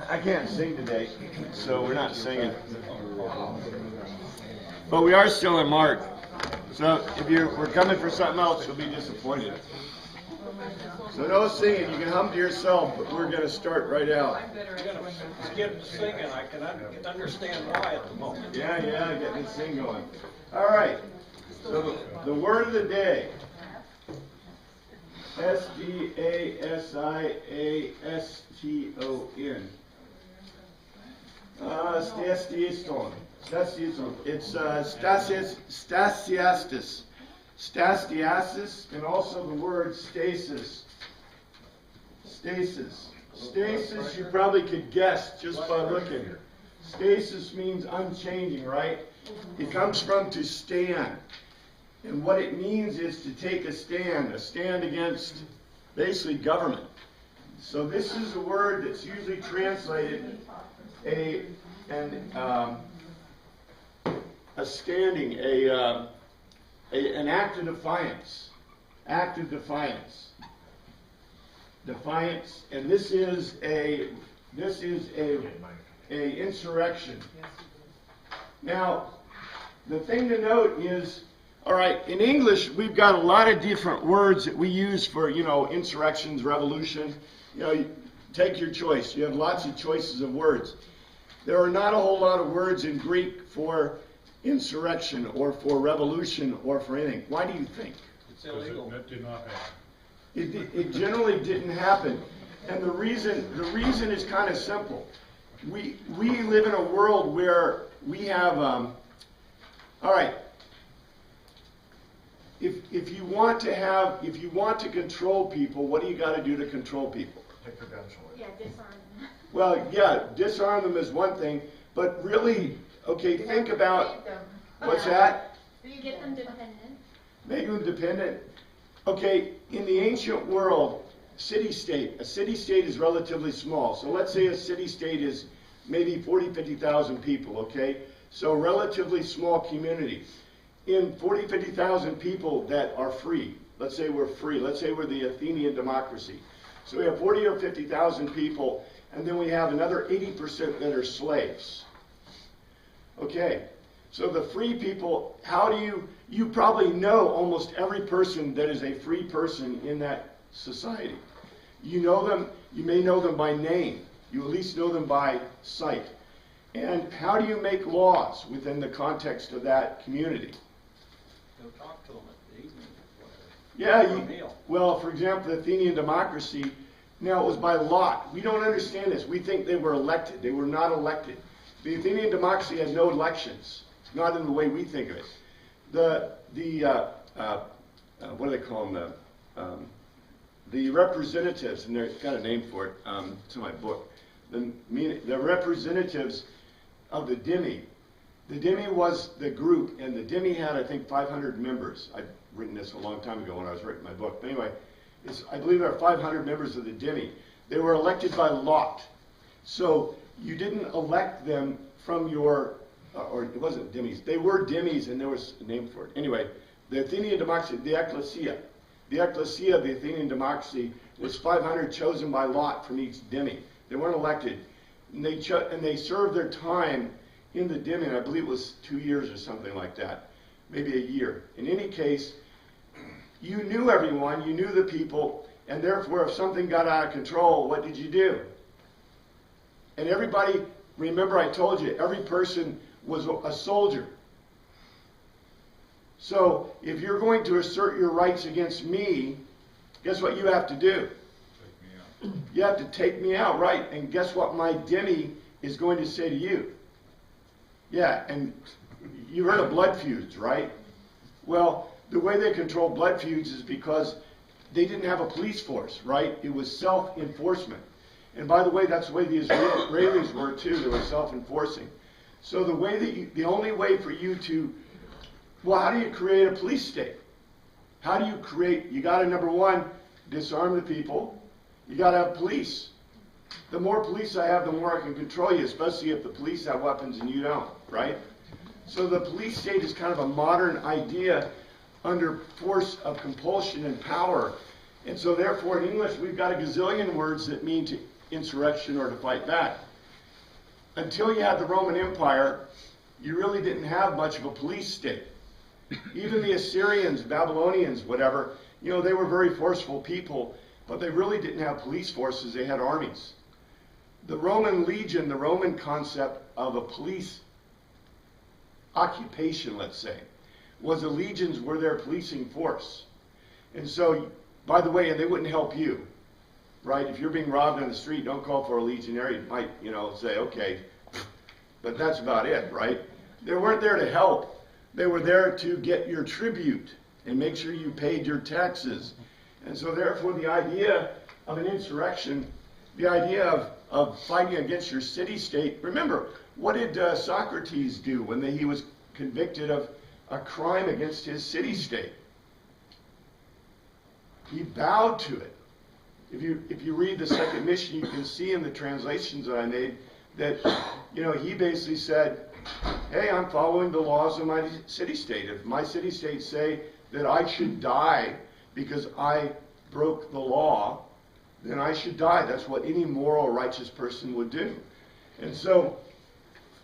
I can't sing today, so we're not singing. But we are still in Mark. So if we're coming for something else, you'll be disappointed. So no singing. You can hum to yourself, but we're going to start right out. Skip singing. I can understand why at the moment. Yeah, getting this thing going. All right. So the word of the day. S-D-A-S-I-A-S-T-O-N. Stasiaston. It's stasiastis. Stasiasis, and also the word stasis. Stasis. Stasis, you probably could guess just by looking. Stasis means unchanging, right? It comes from to stand. And what it means is to take a stand against basically government. So this is a word that's usually translated a standing, an act of defiance. Act of defiance. Defiance, and this is a insurrection. Now, the thing to note is, all right, in English we've got a lot of different words that we use for, insurrections, revolution. Take your choice. You have lots of choices of words. There are not a whole lot of words in Greek for insurrection or for revolution or for anything. Why do you think? It's illegal. That did not happen. It generally didn't happen, and the reason is kind of simple. We live in a world where we have all right. If you want to control people, what do you got to do to control people? Take credentials. Yeah, disarm them. Well, yeah, disarm them is one thing, but really, okay, think about what's that? Do you get them dependent? Make them dependent. Okay, in the ancient world, a city-state is relatively small. So let's say a city-state is maybe 40, 50,000 people, okay? So relatively small community. In 40, 50,000 people that are free, let's say we're free, let's say we're the Athenian democracy. So we have 40 or 50,000 people, and then we have another 80% that are slaves. Okay, so the free people, how do you probably know almost every person that is a free person in that society. You know them, you may know them by name. You at least know them by sight. And how do you make laws within the context of that community? Go talk to them at the evening. Yeah, well, for example, the Athenian democracy, now it was by lot. We don't understand this. We think they were elected. They were not elected. The Athenian democracy had no elections. It's not in the way we think of it. What do they call them? The representatives, and they've got a name for it. It's in my book. The representatives of the Demi. The Demi was the group, and the Demi had, I think, 500 members. I'd written this a long time ago when I was writing my book. But anyway, I believe there are 500 members of the Demi. They were elected by lot. So you didn't elect them from your, or it wasn't Demis. They were Demis, and there was a name for it. Anyway, the Athenian democracy, the ecclesia. The ecclesia of the Athenian democracy was 500 chosen by lot from each Demi. They weren't elected. And they served their time in the Demi, and I believe it was 2 years or something like that, maybe a year. In any case, you knew everyone, you knew the people, and therefore if something got out of control, what did you do? And everybody, remember I told you, every person was a soldier. So if you're going to assert your rights against me, guess what you have to do? You have to take me out, right? And guess what my Demi is going to say to you? Yeah, and you heard of blood feuds, right? Well, the way they control blood feuds is because they didn't have a police force, right? It was self-enforcement. And by the way, that's the way the Israelis were too. They were self-enforcing. So the only way for you to, well, how do you create a police state? How do you create, you got to, number one, disarm the people. You got to have police. The more police I have, the more I can control you, especially if the police have weapons and you don't, right? So the police state is kind of a modern idea under force of compulsion and power. And so therefore in English we've got a gazillion words that mean insurrection or to fight back. Until you had the Roman Empire, you really didn't have much of a police state. Even the Assyrians, Babylonians, whatever, you know, they were very forceful people, but they really didn't have police forces, they had armies. The Roman legion, the Roman concept of a police occupation, let's say, was the legions were their policing force. And so, by the way, and they wouldn't help you, right? If you're being robbed on the street, don't call for a legionary. You might, you know, say, okay, but that's about it, right? They weren't there to help. They were there to get your tribute and make sure you paid your taxes. And so therefore the idea of an insurrection, the idea of fighting against your city-state, remember, what did Socrates do when he was convicted of a crime against his city-state? He bowed to it. If you read the second mission, you can see in the translations that I made that, you know, he basically said, hey, I'm following the laws of my city-state. If my city-state say that I should die because I broke the law, then I should die. That's what any moral, righteous person would do. And so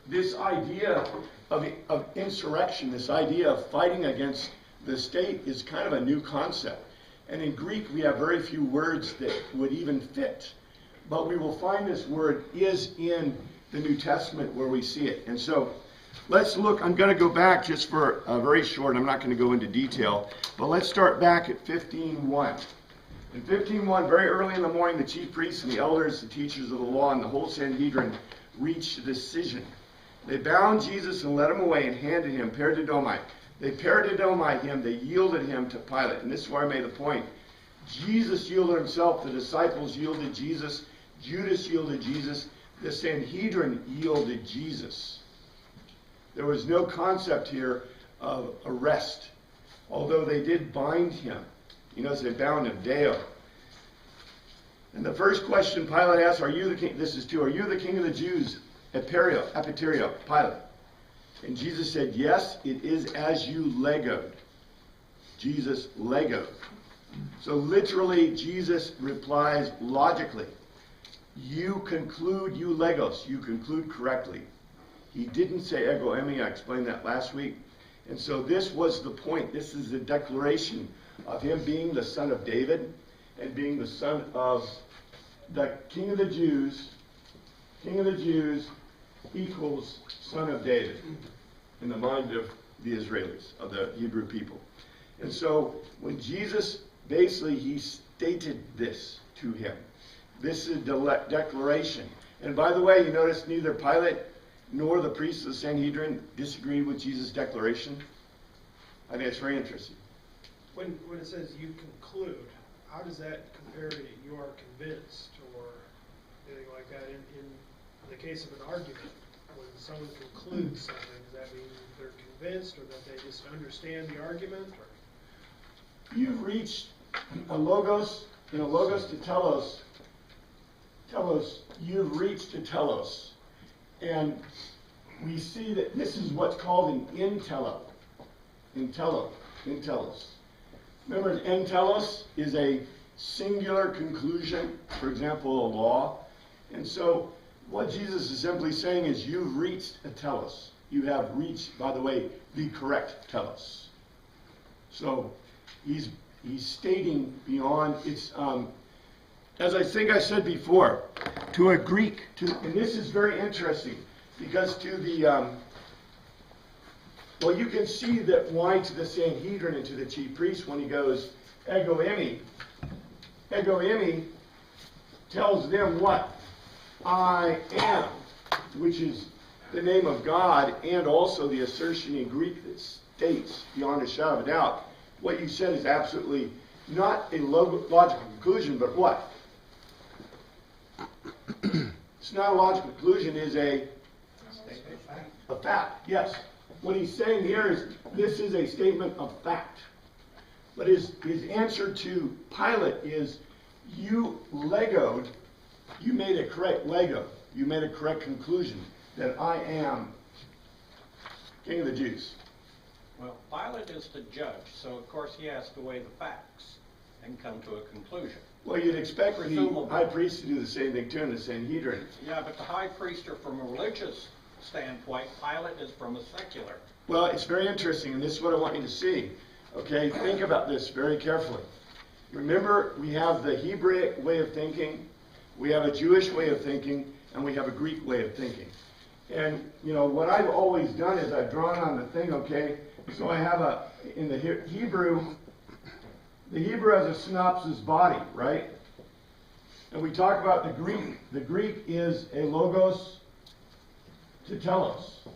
this idea of insurrection, this idea of fighting against the state is kind of a new concept. And in Greek, we have very few words that would even fit. But we will find this word is in the New Testament where we see it. And so let's look. I'm going to go back just for a very short. I'm not going to go into detail. But let's start back at 15:1. In 15:1, very early in the morning, the chief priests and the elders, the teachers of the law, and the whole Sanhedrin reached a decision. They bound Jesus and led him away and handed him perididomai. They perididomai him, they yielded him to Pilate. And this is where I made the point. Jesus yielded himself, the disciples yielded Jesus, Judas yielded Jesus, the Sanhedrin yielded Jesus. There was no concept here of arrest, although they did bind him. You notice they bound him, Deo. And the first question Pilate asked, are you the king? This is 2. Are you the king of the Jews? Apeterio, Pilate. And Jesus said, yes, it is as you legoed. Jesus legoed. So literally, Jesus replies logically. You conclude, you legos, you conclude correctly. He didn't say ego eimi, I explained that last week. And so this was the point. This is the declaration of him being the son of David and being the son of the King of the Jews. King of the Jews equals son of David in the mind of the Israelis, of the Hebrew people. And so when Jesus, basically he stated this to him. This is a declaration. And by the way, you notice neither Pilate nor the priests of the Sanhedrin disagreed with Jesus' declaration. I think it's very interesting. When it says you conclude, how does that compare to you are convinced or anything like that? In the case of an argument, when someone concludes something, does that mean they're convinced or that they just understand the argument? Or? You've reached a logos, logos to telos. Telos, you've reached to telos. And we see that this is what's called an intello. Intelos. Remember, an entelos is a singular conclusion, for example, a law. And so what Jesus is simply saying is you've reached a telos. You have reached, by the way, the correct telos. So he's stating beyond, it's, as I think I said before, to a Greek, and this is very interesting, because to the, well, you can see that why to the Sanhedrin and to the chief priests when he goes, ego eimi. Ego eimi tells them what? I am, which is the name of God, and also the assertion in Greek that states, beyond a shadow of a doubt, what you said is absolutely not a logical conclusion, but what? It's not a logical conclusion, it's a fact, yes. What he's saying here is this is a statement of fact. But his answer to Pilate is you legoed, you made a correct lego, you made a correct conclusion that I am King of the Jews. Well, Pilate is the judge, so of course he has to weigh the facts and come to a conclusion. Well, you'd expect the Presumably. high priest to do the same thing too in the Sanhedrin. Yeah, but the high priests are from a religious standpoint. Pilate is from a secular. Well, it's very interesting, and this is what I want you to see. Okay, think about this very carefully. Remember, we have the Hebraic way of thinking, we have a Jewish way of thinking, and we have a Greek way of thinking. And, you know, what I've always done is I've drawn on the thing, okay? So I have in the Hebrew has a synopsis body, right? And we talk about the Greek. The Greek is a logos tetelos.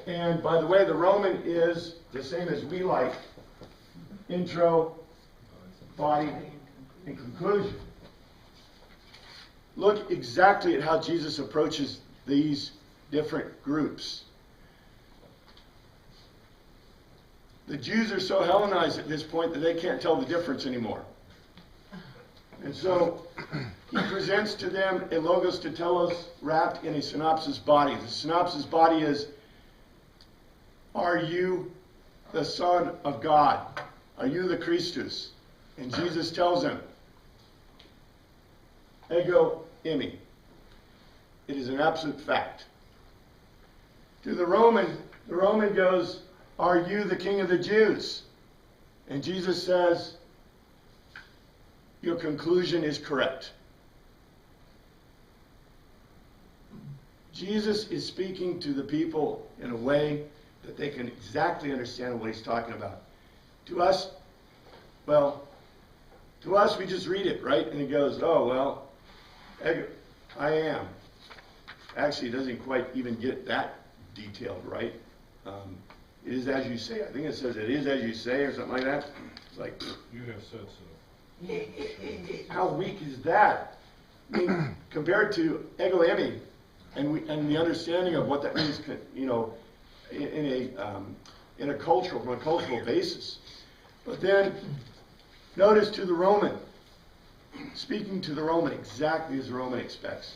And by the way, the Roman is the same as we like. Intro, body, and conclusion. Look exactly at how Jesus approaches these different groups. The Jews are so Hellenized at this point that they can't tell the difference anymore. And so he presents to them a logos tetelos wrapped in a synopsis body. The synopsis body is, are you the Son of God? Are you the Christus? And Jesus tells them, ego eimi. It is an absolute fact. To the Roman goes, are you the King of the Jews? And Jesus says, your conclusion is correct. Jesus is speaking to the people in a way that they can exactly understand what he's talking about. To us, we just read it, right? And he goes, oh, well, I am. Actually, it doesn't quite even get that detailed, right? It is as you say. I think it says it is as you say or something like that. It's like, You have said so. how weak is that? I mean, compared to ego eimi and the understanding of what that means, you know, from a cultural basis. But then, notice to the Roman, speaking to the Roman exactly as the Roman expects.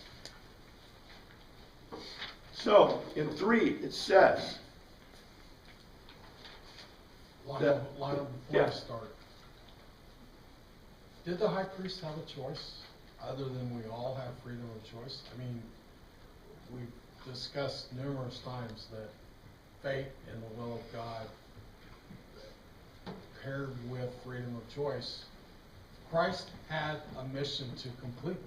So, in 3, it says, Lionel, before yeah. I start, did the high priest have a choice other than we all have freedom of choice? I mean, we've discussed numerous times that fate and the will of God paired with freedom of choice. Christ had a mission to complete,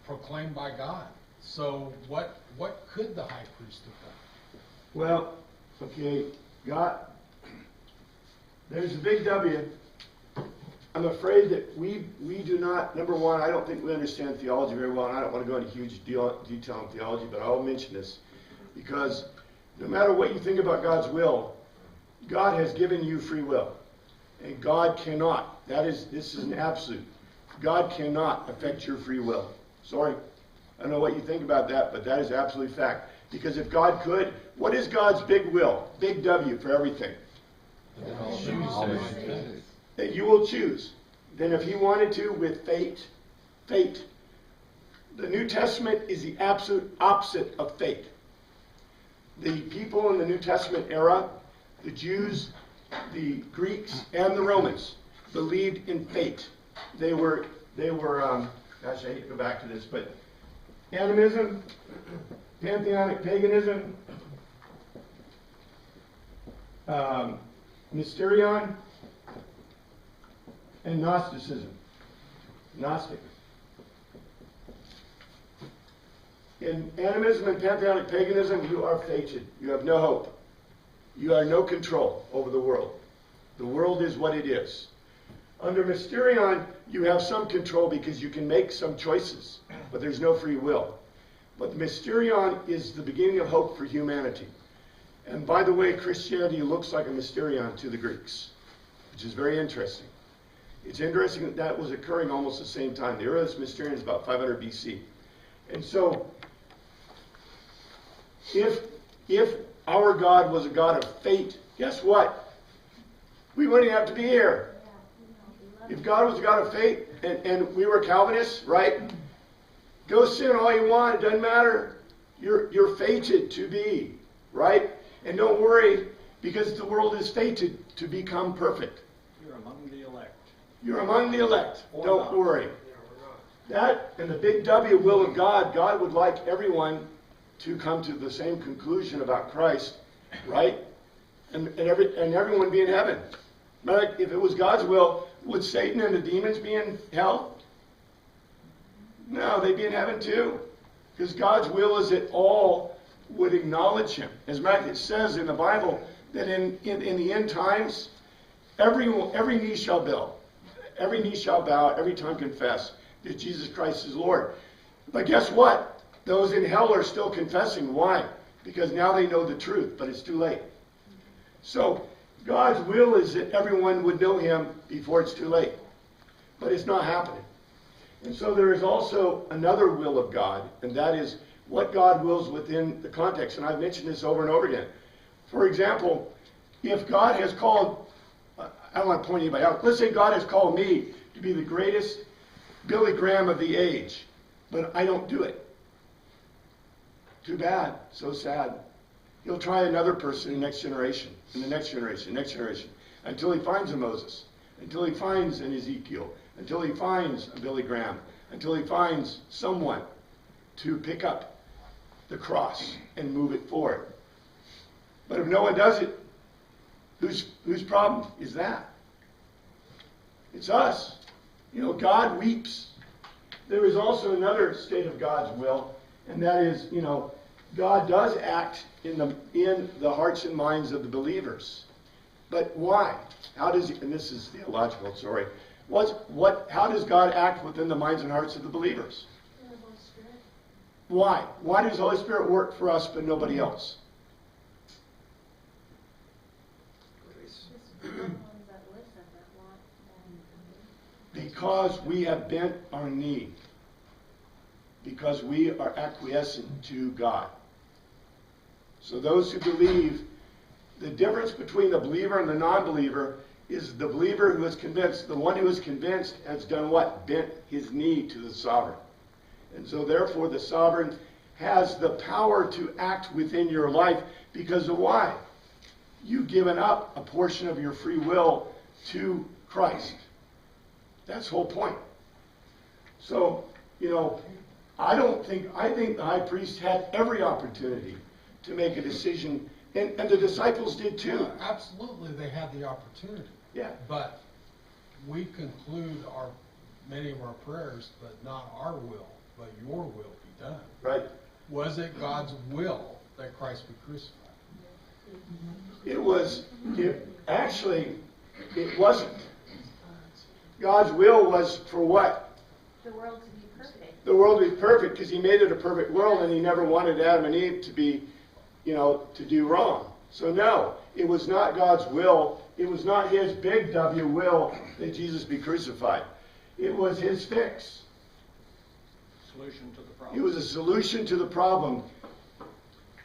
proclaimed by God. So what could the high priest have done? well, okay, God, there's a big W. I'm afraid that we do not, number one, I don't think we understand theology very well, and I don't want to go into huge detail on theology, but I'll mention this. Because no matter what you think about God's will, God has given you free will. And God cannot, this is an absolute, God cannot affect your free will. Sorry, I don't know what you think about that, but that is absolute fact. Because if God could, what is God's big will? Big W for everything. That you will choose. Then if he wanted to, with fate. The New Testament is the absolute opposite of fate. The people in the New Testament era, the Jews, the Greeks, and the Romans, believed in fate. They were gosh, I hate to go back to this, but animism, pantheonic paganism, mysterion, and Gnosticism. Gnostic. In animism and pantheonic paganism, you are fated. You have no hope. You have no control over the world. The world is what it is. Under Mysterion, you have some control because you can make some choices, but there's no free will. But the Mysterion is the beginning of hope for humanity. And by the way, Christianity looks like a Mysterion to the Greeks, which is very interesting. It's interesting that that was occurring almost the same time. The earliest Mysterion is about 500 BC. And so, if our God was a God of fate, guess what? We wouldn't have to be here. If God was a God of fate and we were Calvinists, right? Go sin all you want, it doesn't matter. You're fated to be, right? And don't worry, because the world is fated to become perfect. You're a You're among the elect. Or Don't not. worry. Yeah, we're not. That and the big W will of God, God would like everyone to come to the same conclusion about Christ, right? And everyone be in heaven. Right? If it was God's will, would Satan and the demons be in hell? No, they'd be in heaven too. Because God's will is that all would acknowledge him. As a matter of fact, it says in the Bible that in the end times, every knee shall bow, every tongue confess that Jesus Christ is Lord. But guess what? Those in hell are still confessing. Why? Because now they know the truth, but it's too late. So God's will is that everyone would know him before it's too late. But it's not happening. And so there is also another will of God, and that is what God wills within the context. And I've mentioned this over and over again. For example, if God has called, I don't want to point anybody out, let's say God has called me to be the greatest Billy Graham of the age, but I don't do it. Too bad. So sad. He'll try another person in the next generation, next generation, until he finds a Moses, until he finds an Ezekiel, until he finds a Billy Graham, until he finds someone to pick up the cross and move it forward. But if no one does it, whose problem is that? It's us. You know, God weeps. There is also another state of God's will, and that is, you know, God does act in the hearts and minds of the believers. But why? How does he, and this is theological, sorry. How does God act within the minds and hearts of the believers? The Holy Spirit. Why? Why does the Holy Spirit work for us but nobody else? Grace. Just the ones that listen, that want, Because we have bent our knee. Because we are acquiescent to God. So those who believe, the difference between the believer and the non-believer is the believer who is convinced. The one who is convinced has done what? Bent his knee to the sovereign. And so therefore the sovereign has the power to act within your life because of why? You've given up a portion of your free will to Christ. That's the whole point. So, you know, I think the high priest had every opportunity to make a decision, and the disciples did too. Absolutely, they had the opportunity. Yeah. But we conclude many of our prayers, but not our will, but your will be done. Right. Was it God's will that Christ be crucified? It wasn't. God's will was for what? the world to be perfect. The world to be perfect because he made it a perfect world and he never wanted Adam and Eve to be, to do wrong. So no, it was not God's will. It was not his big W will that Jesus be crucified. It was his fix. Solution to the It problem. was a solution to the problem.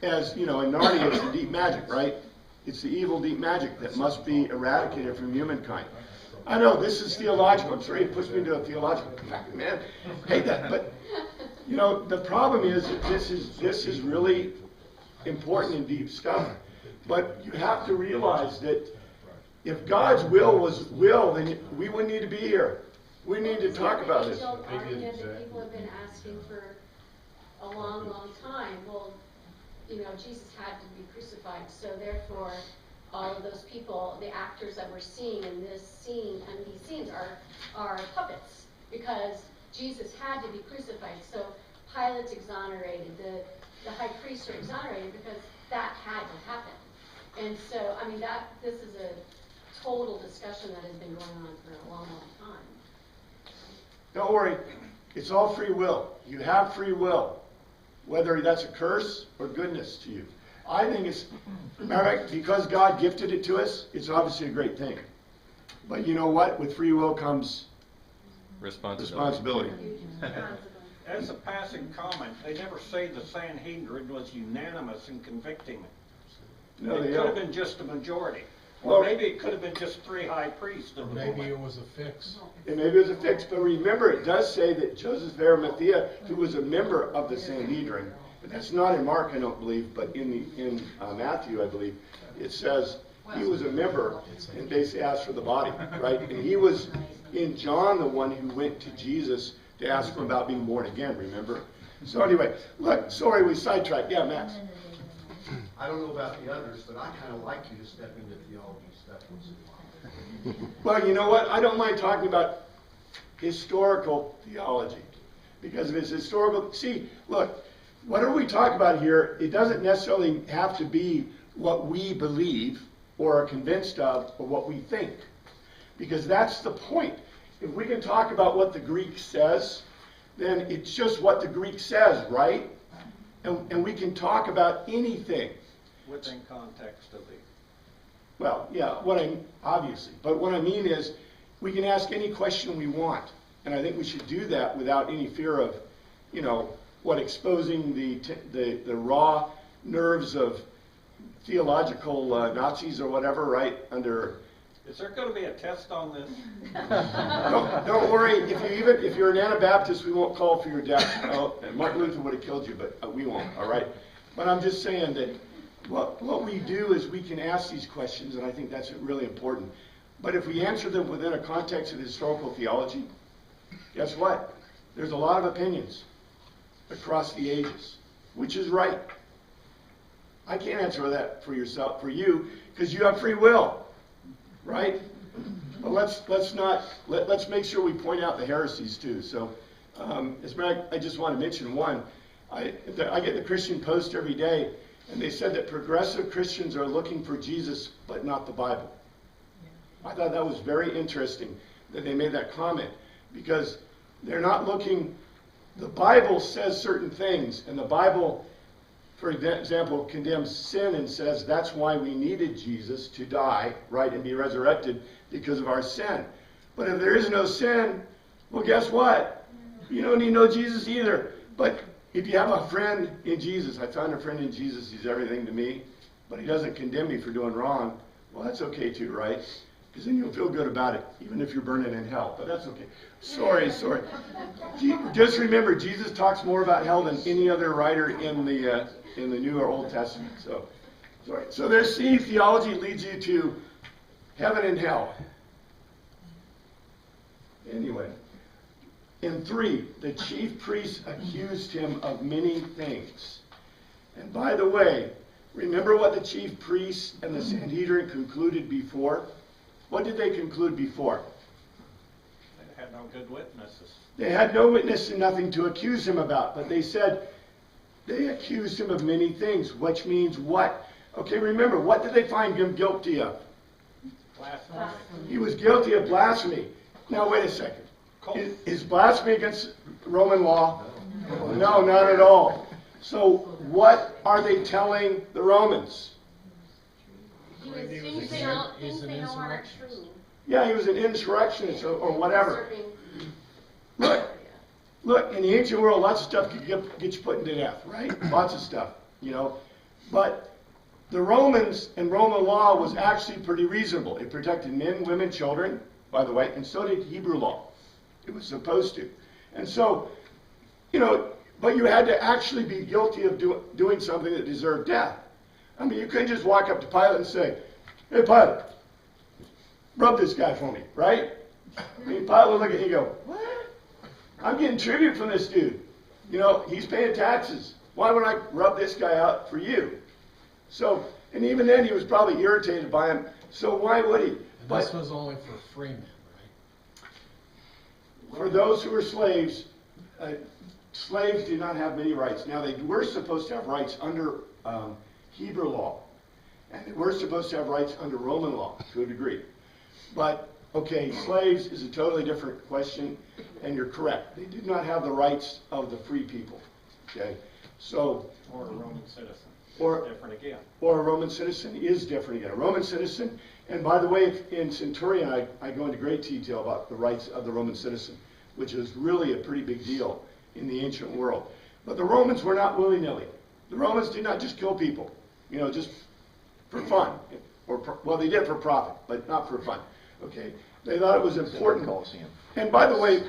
As, in Narnia, it's the deep magic, right? It's the evil deep magic that must be eradicated from humankind. I know, this is theological. I'm sorry it puts me into a theological fact, man. I hate that. But, the problem is that this is really important and deep stuff. But you have to realize that if God's will was will, then we wouldn't need to be here. We need to talk about this. It's an argument that people have been asking for a long, long time. Well, Jesus had to be crucified, so therefore all of those people, the actors that we're seeing in this scene and these scenes are puppets because Jesus had to be crucified. So Pilate's exonerated, the high priests are exonerated because that had to happen. And so, this is a total discussion that has been going on for a long, long time. Don't worry. It's all free will. You have free will. Whether that's a curse or goodness to you. I think it's, because God gifted it to us, it's obviously a great thing. But you know what? With free will comes responsibility. As a passing comment, they never say the Sanhedrin was unanimous in convicting him. No, It they could have don't. been just a majority. Well- Or maybe it could have been just 3 high priests. Or maybe it was a fix. And maybe it was a fix. But remember, it does say that Joseph of Arimathea, who was a member of the Sanhedrin, but that's not in Mark, I don't believe, but in Matthew, I believe, it says he was a member and basically asked for the body, right? And he was in John the one who went to Jesus to ask him about being born again, remember? So anyway, look, sorry we sidetracked. Yeah, Max. I don't know about the others, but I kind of like you to step into theology stuff once in a while. Well, you know what? I don't mind talking about historical theology. Because if it's historical, see, look, whatever we talk about here, it doesn't necessarily have to be what we believe or are convinced of or what we think. Because that's the point. If we can talk about what the Greek says, then it's just what the Greek says, right? And we can talk about anything. Within context of the, Well, yeah, obviously. But what I mean is, we can ask any question we want. And I think we should do that without any fear of, exposing the raw nerves of theological Nazis or whatever, right? is there going to be a test on this? Don't worry. If you're an Anabaptist, we won't call for your death. Martin Luther would have killed you, but we won't. All right. But I'm just saying that what we do is we can ask these questions, and I think that's really important. But if we answer them within a context of historical theology, guess what? There's a lot of opinions across the ages, which is right. I can't answer that for you, because you have free will, right? But let's make sure we point out the heresies too. So, as a matter, I just want to mention one. I get the Christian Post every day, and they said that progressive Christians are looking for Jesus, but not the Bible. I thought that was very interesting that they made that comment, because they're not looking. The Bible says certain things, and the Bible, for example, condemns sin and says that's why we needed Jesus to die, right, and be resurrected because of our sin. But if there is no sin, well, guess what? You don't need no Jesus either. But if you have a friend in Jesus, I found a friend in Jesus, he's everything to me, but he doesn't condemn me for doing wrong, well, that's okay too, right? Because then you'll feel good about it, even if you're burning in hell. But that's okay. Sorry. Just remember, Jesus talks more about hell than any other writer in the New or Old Testament. So, sorry. So there's theology leads you to heaven and hell. Anyway, in 3, the chief priests accused him of many things. And by the way, remember what the chief priests and the Sanhedrin concluded before? What did they conclude before? They had no good witnesses. They had no witness and nothing to accuse him about. But they said they accused him of many things, which means what? Okay, remember, what did they find him guilty of? Blasphemy. He was guilty of blasphemy. Now, wait a second. Is blasphemy against Roman law? No, not at all. So what are they telling the Romans? He was He's things they an don't think they know are insurrectionist. true. Yeah, he was an insurrectionist or whatever. Look, in the ancient world, lots of stuff could get you put to death, right? Lots of stuff, But the Romans and Roman law was actually pretty reasonable. It protected men, women, children, by the way, and so did Hebrew law. It was supposed to. And so, but you had to actually be guilty of doing something that deserved death. I mean, you couldn't just walk up to Pilate and say, "Hey, Pilate, rub this guy for me," right? I mean, Pilate would look at you and go, "What? I'm getting tribute from this dude. He's paying taxes. Why would I rub this guy out for you?" So, and even then he was probably irritated by him. So why would he? And this was only for free men, right? For those who were slaves, slaves did not have many rights. Now, they were supposed to have rights under Hebrew law, and they were supposed to have rights under Roman law to a degree. But, okay, slaves is a totally different question, and you're correct. They did not have the rights of the free people, okay? So, Or a Roman citizen. Or- Different again. or a Roman citizen is different again. A Roman citizen, and by the way, in Centurion, I go into great detail about the rights of the Roman citizen, which is really a pretty big deal in the ancient world. But the Romans were not willy-nilly. The Romans did not just kill people, just for fun. Well, they did for profit, but not for fun. Okay? They thought it was important. And by the way,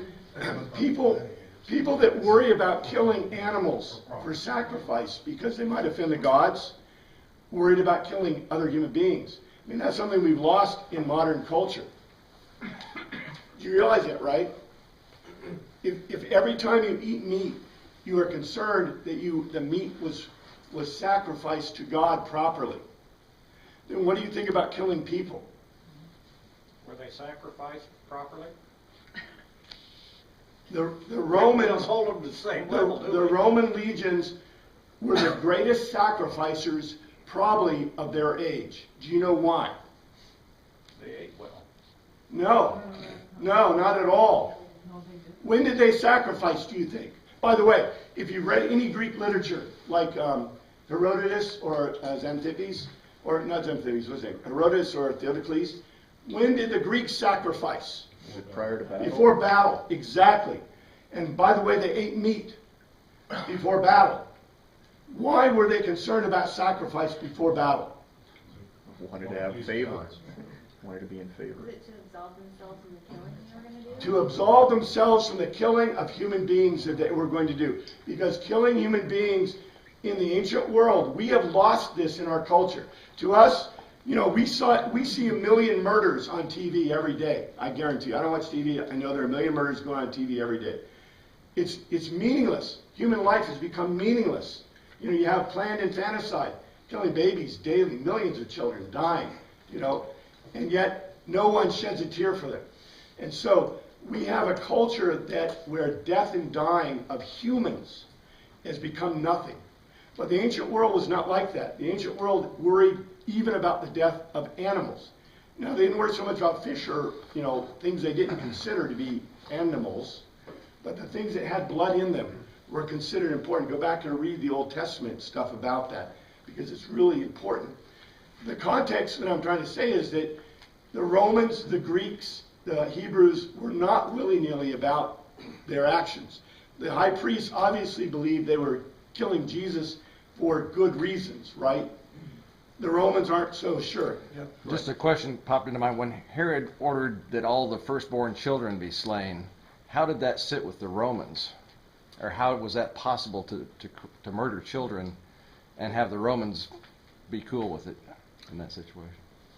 people that worry about killing animals for sacrifice because they might offend the gods, worried about killing other human beings. I mean, that's something we've lost in modern culture. You realize that, right? If every time you eat meat, you are concerned that the meat was sacrificed to God properly, then what do you think about killing people? Were they sacrificed properly? The We don't Romans, hold them to the same level, do the we? Roman legions were the greatest sacrificers probably of their age. Do you know why? They ate well. No, not at all. When did they sacrifice, do you think? By the way, if you've read any Greek literature, like Herodotus or Xanthippus, or not Xanthippus, what's his name? Herodotus or Theodocles, when did the Greeks sacrifice? Is it prior to battle? Before battle, exactly. And by the way, they ate meat before battle. Why were they concerned about sacrifice before battle? Wanted to have favor. Wanted to be in favor. Was it to absolve themselves from the killing they were going to do? To absolve themselves from the killing of human beings that they were going to do. Because killing human beings in the ancient world, we have lost this in our culture. To us, you know, we see a million murders on TV every day. I guarantee you. I don't watch TV. I know there are a million murders going on TV every day. It's meaningless. Human life has become meaningless. You know, you have planned infanticide, killing babies daily, millions of children dying, you know, and yet no one sheds a tear for them. And so we have a culture where death and dying of humans has become nothing. But the ancient world was not like that. The ancient world worried even about the death of animals. Now, they didn't worry so much about fish or, you know, things they didn't consider to be animals, but the things that had blood in them were considered important. Go back and read the Old Testament stuff about that, because it's really important. The context that I'm trying to say is that the Romans, the Greeks, the Hebrews were not willy-nilly about their actions. The high priests obviously believed they were killing Jesus for good reasons, right? The Romans aren't so sure. Just a question popped into mind. When Herod ordered that all the firstborn children be slain, how did that sit with the Romans? Or how was that possible to murder children and have the Romans be cool with it in that situation?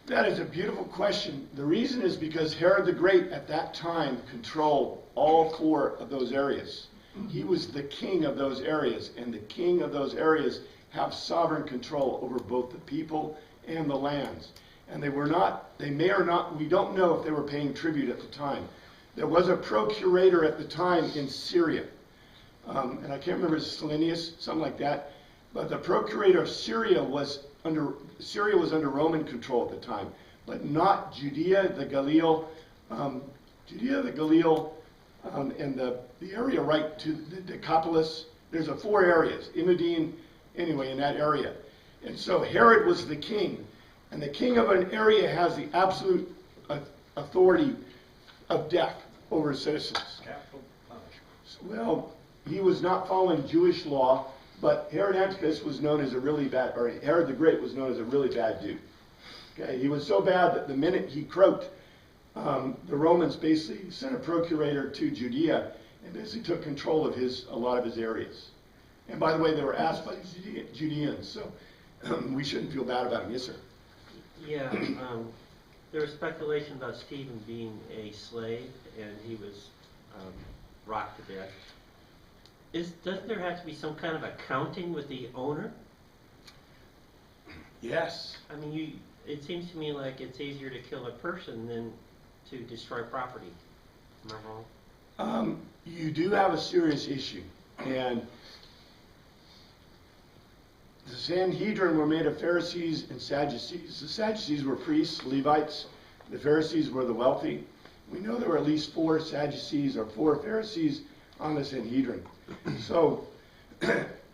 That is a beautiful question. The reason is because Herod the Great at that time controlled all 4 of those areas. He was the king of those areas, and the king of those areas have sovereign control over both the people and the lands. And they may or not, we don't know if they were paying tribute at the time. There was a procurator at the time in Syria, and I can't remember, Salinius, something like that. But the procurator of Syria was under Roman control at the time, but not Judea, the Galilee, and the area right to the Decapolis. There's 4 areas, Imodine, anyway, in that area. And so Herod was the king, and the king of an area has the absolute authority of death over his citizens. Capital punishment. Well, he was not following Jewish law, but Herod Antipas was known as Herod the Great was known as a really bad dude. Okay, he was so bad that the minute he croaked, the Romans basically sent a procurator to Judea and basically took control of a lot of his areas. And by the way, they were asked by Judeans, so we shouldn't feel bad about him. Yes, sir. Yeah, there was speculation about Stephen being a slave, and he was rocked to death. Doesn't there have to be some kind of accounting with the owner? Yes. I mean, it seems to me like it's easier to kill a person than to destroy property. Am I wrong? You do have a serious issue, and the Sanhedrin were made of Pharisees and Sadducees. The Sadducees were priests, Levites. The Pharisees were the wealthy. We know there were at least 4 Sadducees or 4 Pharisees on the Sanhedrin. So,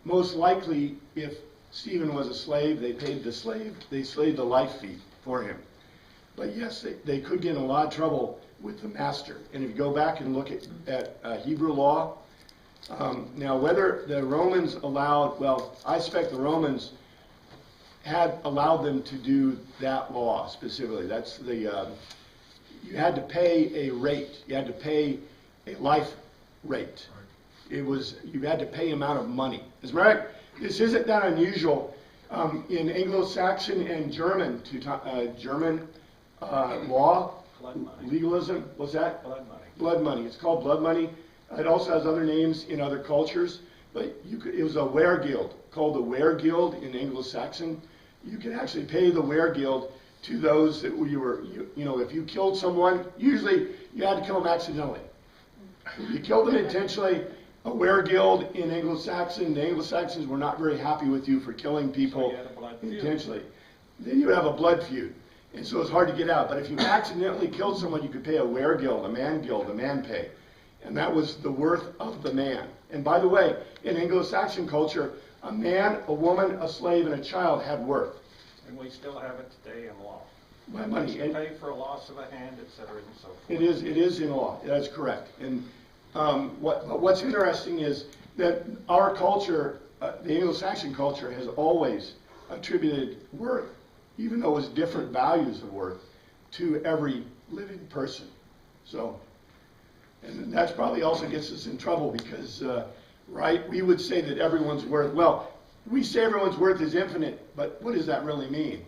most likely, if Stephen was a slave, they paid the slave, they slaved a life fee for him. But yes, they could get in a lot of trouble with the master. And if you go back and look at Hebrew law, now whether the Romans I expect the Romans had allowed them to do that law specifically. That's you had to pay a rate. You had to pay a life rate. You had to pay amount of money. As a matter of fact, this isn't that unusual in Anglo-Saxon and German law. Blood money. legalism, what's that? Blood money. Blood money. It's called blood money. It also has other names in other cultures, but it was a weregild, called the weregild in Anglo-Saxon. You could actually pay the weregild to those that if you killed someone, usually you had to kill them accidentally. If you killed them intentionally, a weregild in Anglo-Saxon, the Anglo-Saxons were not very happy with you for killing people So you had a blood feud. intentionally. Then you would have a blood feud. And so it's hard to get out. But if you accidentally killed someone, you could pay a weregild, a man pay. And that was the worth of the man. And by the way, in Anglo-Saxon culture, a man, a woman, a slave, and a child had worth And we still have it today in law. by money. You And pay for a loss of a hand, et cetera, and so forth. it is in law. That's correct. And what's interesting is that our culture, the Anglo-Saxon culture, has always attributed worth, even though it's different values of worth, to every living person. So, and that's probably also gets us in trouble because, right, we would say that everyone's worth, well, we say everyone's worth is infinite, but what does that really mean?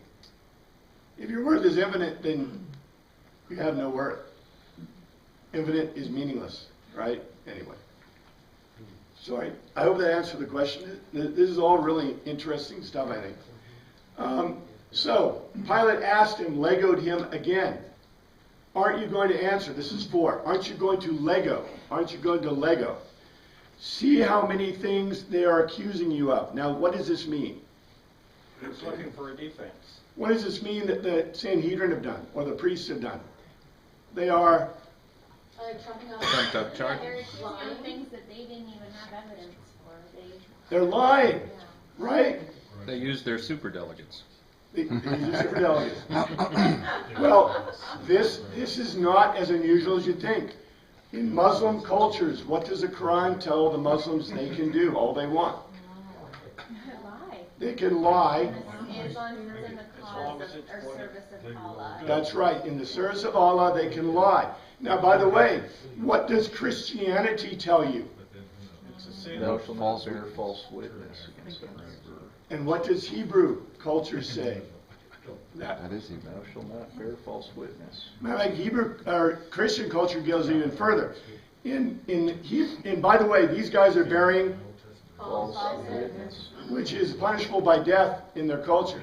If your worth is infinite, then you have no worth. Infinite is meaningless, right? Anyway. Sorry. I hope that answered the question. This is all really interesting stuff, I think. So, Pilate asked him, legoed him again. Aren't you going to answer? This is 4. Aren't you going to lego? Aren't you going to lego? See how many things they are accusing you of. Now, what does this mean? He's looking for a defense. What does this mean that the Sanhedrin have done, or the priests have done? They are Trumped up charge. They're accusing of things that they didn't even have evidence for. they're lying, Yeah. right? They used their superdelegates. They use superdelegates. Well, this is not as unusual as you think. In Muslim cultures, what does the Quran tell the Muslims they can do? All they want. Lie. They can lie. As long as it's in the long cause as of, it's or for the service of Allah. That's right. In the service of Allah, they can lie. Now, by the way, what does Christianity tell you? It's a sin. Thou shalt not bear false witness against thy neighbor. And what does Hebrew culture say? That is Hebrew. Thou shalt not bear false witness. Like Hebrew or Christian culture goes even further. And by the way, these guys are bearing, False witness. which is punishable by death in their culture.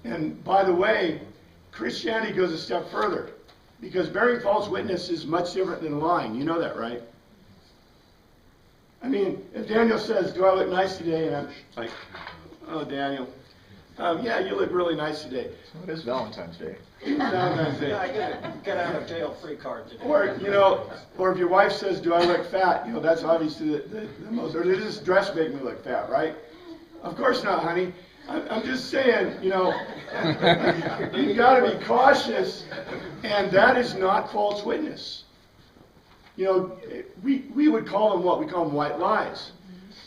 And by the way, Christianity goes a step further, because bearing false witness is much different than lying. You know that, right? I mean, if Daniel says, "Do I look nice today?" and I'm like, "Oh, Daniel, yeah, you look really nice today." So it is Valentine's Day. Valentine's Day. Yeah, I get a get out of jail free card today. Or if your wife says, "Do I look fat?" That's obviously the most. Or does this dress make me look fat? Right? Of course not, honey. I'm just saying, you got to be cautious, and that is not false witness. We would call them what? We call them white lies.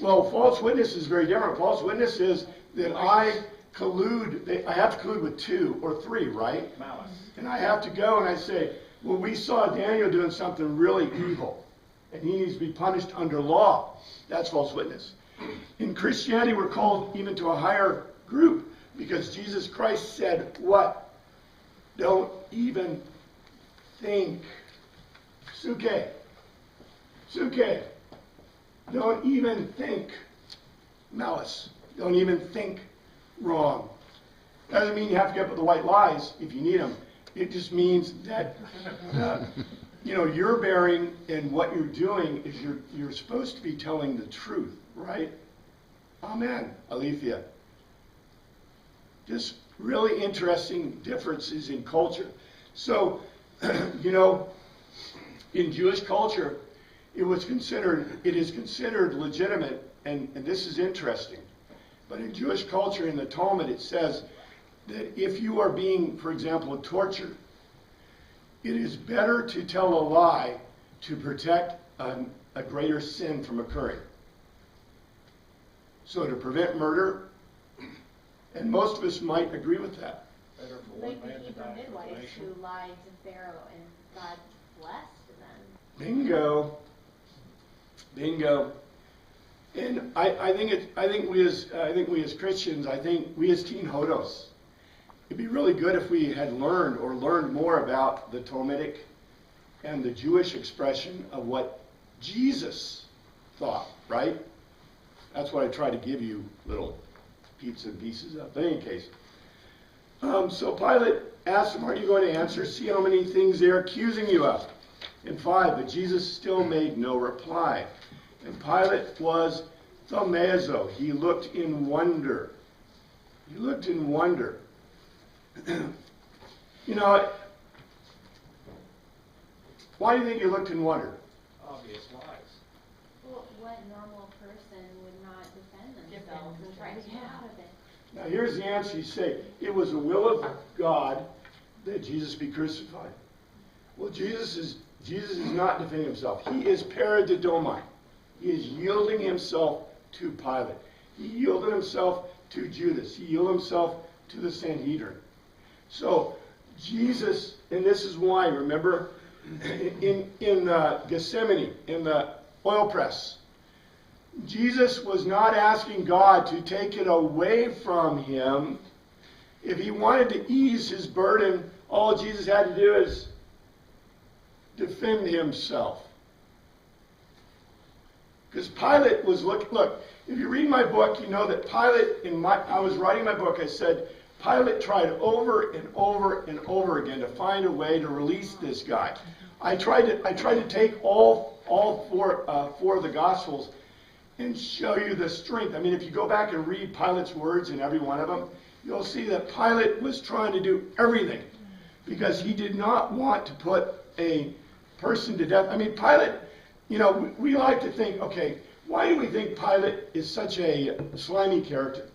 Well, false witness is very different. False witness is that I have to collude with 2 or 3, right? Malice. And I have to go and I say, well, we saw Daniel doing something really evil, and he needs to be punished under law. That's false witness. In Christianity, we're called even to a higher group, because Jesus Christ said, what? Don't even think. Suke. Don't even think malice. Don't even think wrong. Doesn't mean you have to get up with the white lies if you need them. It just means that you're bearing, and what you're doing is you're supposed to be telling the truth, right? Amen, Alethea. Just really interesting differences in culture. So, in Jewish culture, it is considered legitimate, and this is interesting. But in Jewish culture, in the Talmud, it says that if you are being, for example, tortured, it is better to tell a lie to protect a greater sin from occurring. So to prevent murder, and most of us might agree with that. Better for Like one the man to Hebrew die for the midwives nation. who lied to Pharaoh and God blessed them. Bingo. And I think we as Christians, we as Teen Hodos, it'd be really good if we had learned more about the Talmudic and the Jewish expression of what Jesus thought, right? That's what I try to give you little bits and pieces of. But in any case, so Pilate asked him, "Are you going to answer? See how many things they're accusing you of." In 5, but Jesus still made no reply. And Pilate was thaumazo. He looked in wonder. He looked in wonder. You know, why do you think he looked in wonder? Obvious lies. Well, what normal person would not defend themselves and try to get out of it? Now here's the answer. You say, it was the will of God that Jesus be crucified. Well, Jesus is not defending himself. He is paradidomai. He is yielding himself to Pilate. He yielded himself to Judas. He yielded himself to the Sanhedrin. So Jesus, and this is why, remember, in Gethsemane, in the oil press, Jesus was not asking God to take it away from him. If he wanted to ease his burden, all Jesus had to do is defend himself. Because Pilate was looking, look, if you read my book, you know that Pilate, I was writing my book, I said, Pilate tried over and over and over again to find a way to release this guy. I tried to take all four of the Gospels and show you the strength. I mean, if you go back and read Pilate's words in every one of them, you'll see that Pilate was trying to do everything because he did not want to put a person to death. I mean, Pilate, you know, we like to think, okay, why do we think Pilate is such a slimy character?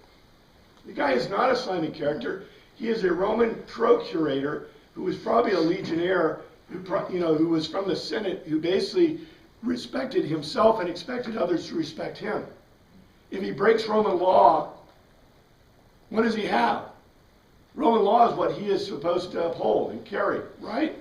The guy is not a slimy character. He is a Roman procurator who was probably a legionnaire, who was from the Senate, who basically respected himself and expected others to respect him. If he breaks Roman law, what does he have? Roman law is what he is supposed to uphold and carry, right?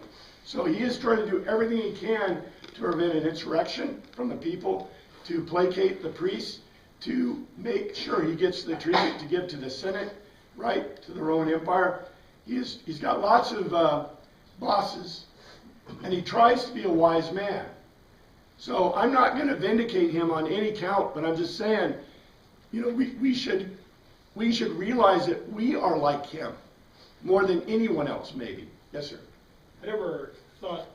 So he is trying to do everything he can to prevent an insurrection from the people, to placate the priests, to make sure he gets the treatment to give to the Senate, right, to the Roman Empire. He's got lots of bosses, and he tries to be a wise man. So I'm not going to vindicate him on any count, but I'm just saying, you know, we should realize that we are like him more than anyone else, maybe. Yes, sir. I never thought